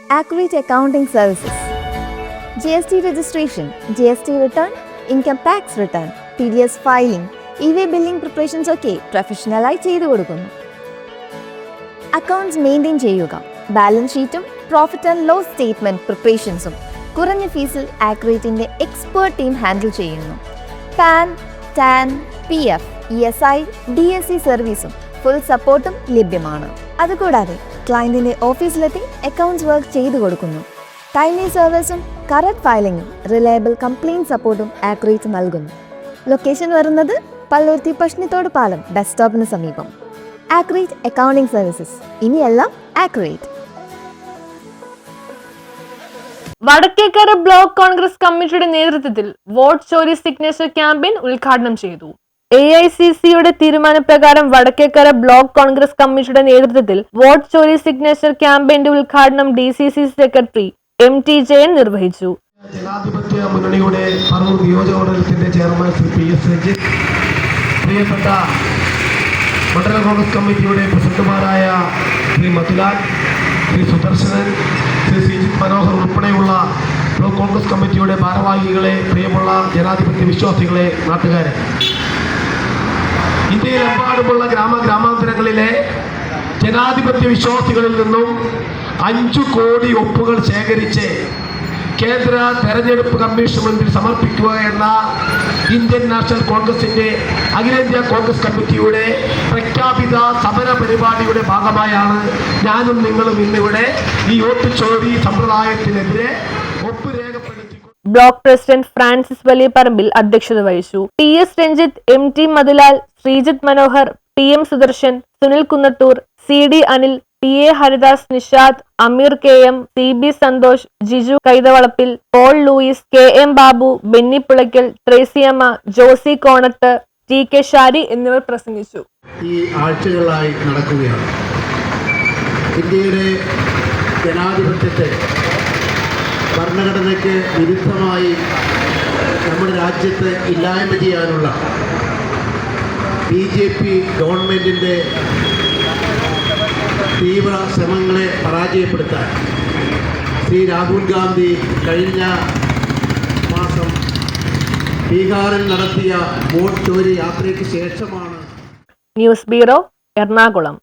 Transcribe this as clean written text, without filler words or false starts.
Accurate Accounting Services, GST registration, GST return, income tax return, TDS filing, e-way billing preparations ഒക്കെ പ്രൊഫഷണലായി ചെയ്തു കൊടുക്കുന്നു. Accounts maintain ചെയ്യുക, balance ഷീറ്റും profit and loss statement പ്രിപ്പറേഷൻസും കുറഞ്ഞ ഫീസിൽ ആക്യുറേറ്റിന്റെ expert team handle ചെയ്യുന്നു. Pan, tan, PF, ESI, DSC സർവീസും full സപ്പോർട്ടും ലഭ്യമാണ്. അതുകൂടാതെ ക്ലയന്റിന്റെ ഓഫീസിലെത്തി അക്കൗണ്ട്സ് വർക്ക് ചെയ്തു കൊടുക്കുന്നു. ടൈംലി സർവീസും കറക്റ്റ് ഫയലിംഗും റിലയബിൾ കംപ്ലയിന്റ് സപ്പോർട്ടും ആക്യുറേറ്റ് നൽകുന്നു. ലൊക്കേഷൻ വരുന്നത് പള്ളുരുത്തി പഷ്ണിത്തോട് പാലം ബസ് സ്റ്റോപ്പിന് സമീപം. ആക്യുറേറ്റ് അക്കൗണ്ടിംഗ് സർവീസസ്, ഇനിയെല്ലാം ആക്യുറേറ്റ്. വടക്കേക്കര ബ്ലോക്ക് കോൺഗ്രസ് കമ്മിറ്റിയുടെ നേതൃത്വത്തിൽ വോട്ട് ചോരി സിഗ്നേച്ചർ ക്യാമ്പയിൻ ഉദ്ഘാടനം ചെയ്തു. AICCയുടെ തീരുമാനപ്രകാരം വടക്കേക്കര ബ്ലോക്ക് കോൺഗ്രസ് കമ്മിറ്റിയുടെ നേതൃത്വത്തിൽ വോട്ട് ചോരി സിഗ്നേച്ചർ ക്യാമ്പയിന്റെ ഉദ്ഘാടനം DCC സെക്രട്ടറി MT ജയൻ നിർവഹിച്ചു. ജനാധിപത്യ മുന്നണിയുടെ പറവൂർ നിയോജകമണ്ഡലത്തിന്റെ ചെയർമാൻ ശ്രീ PS രഞ്ജിത്ത്, പ്രിയപ്പെട്ട മണ്ഡലം കോൺഗ്രസ് കമ്മിറ്റിയുടെ പ്രസിഡന്റുമാരായ ശ്രീ മധുലാൽ, ശ്രീ സുദർശനൻ, ശ്രീ ശ്രീജിത്ത് മനോഹർ ഉൾപ്പെടെയുള്ള ബ്ലോക്ക് കോൺഗ്രസ് കമ്മിറ്റിയുടെ ഭാരവാഹികളെ, പ്രിയമുള്ള ജനാധിപത്യ വിശ്വാസികളെ, നാട്ടുകാരെ, ഇന്ത്യയിലെമ്പാടുമുള്ള ഗ്രാമാന്തരങ്ങളിലെ ജനാധിപത്യ വിശ്വാസികളിൽ നിന്നും 5 കോടി ഒപ്പുകൾ ശേഖരിച്ച് കേന്ദ്ര തെരഞ്ഞെടുപ്പ് കമ്മീഷൻ മുൻപിൽ സമർപ്പിക്കുക എന്ന ഇന്ത്യൻ നാഷണൽ കോൺഗ്രസിന്റെ അഖിലേന്ത്യാ കോൺഗ്രസ് കമ്മിറ്റിയുടെ പ്രഖ്യാപിത സമര പരിപാടിയുടെ ഭാഗമായാണ് ഞാനും നിങ്ങളും ഇന്നിവിടെ ഈ വോട്ട് ചോരി സമ്പ്രദായത്തിനെതിരെ ഒപ്പ് രേഖപ്പെടുത്തി. ബ്ലോക്ക് പ്രസിഡന്റ് ഫ്രാൻസിസ് വലിയപറമ്പിൽ അധ്യക്ഷത വഹിച്ചു. TS Ranjith, MT Madhulal, Sreejith Manohar, TM Sudarshan, Sunil Kunnathur, CD Anil, PA Haridas, Nishad, Ameer KM, CB Santhosh, Jiju Kaithavalappil, Paul Lewis, KM Babu, Benny Pulaykkal, ട്രേസിയമ്മ, ജോസി കോണത്ത്, TK ഷാരി എന്നിവർ പ്രസംഗിച്ചു. ഈ ആഴ്ചകളായി നടക്കുകയാണ്. ഇന്ത്യയുടെ ജനാധിപത്യത്തെ ഭരണഘടനയ്ക്ക് വിരുദ്ധമായി നമ്മുടെ രാജ്യത്ത് ഇല്ലായ്മ ചെയ്യാനുള്ള BJP ഗവൺമെൻറ്റിൻ്റെ തീവ്ര ശ്രമങ്ങളെ പരാജയപ്പെടുത്താൻ ശ്രീ രാഹുൽ ഗാന്ധി കഴിഞ്ഞ മാസം ബീഹാറിൽ നടത്തിയ വോട്ട് ചോരി യാത്രയ്ക്ക് ശേഷമാണ്. News bureau, Ernakulam.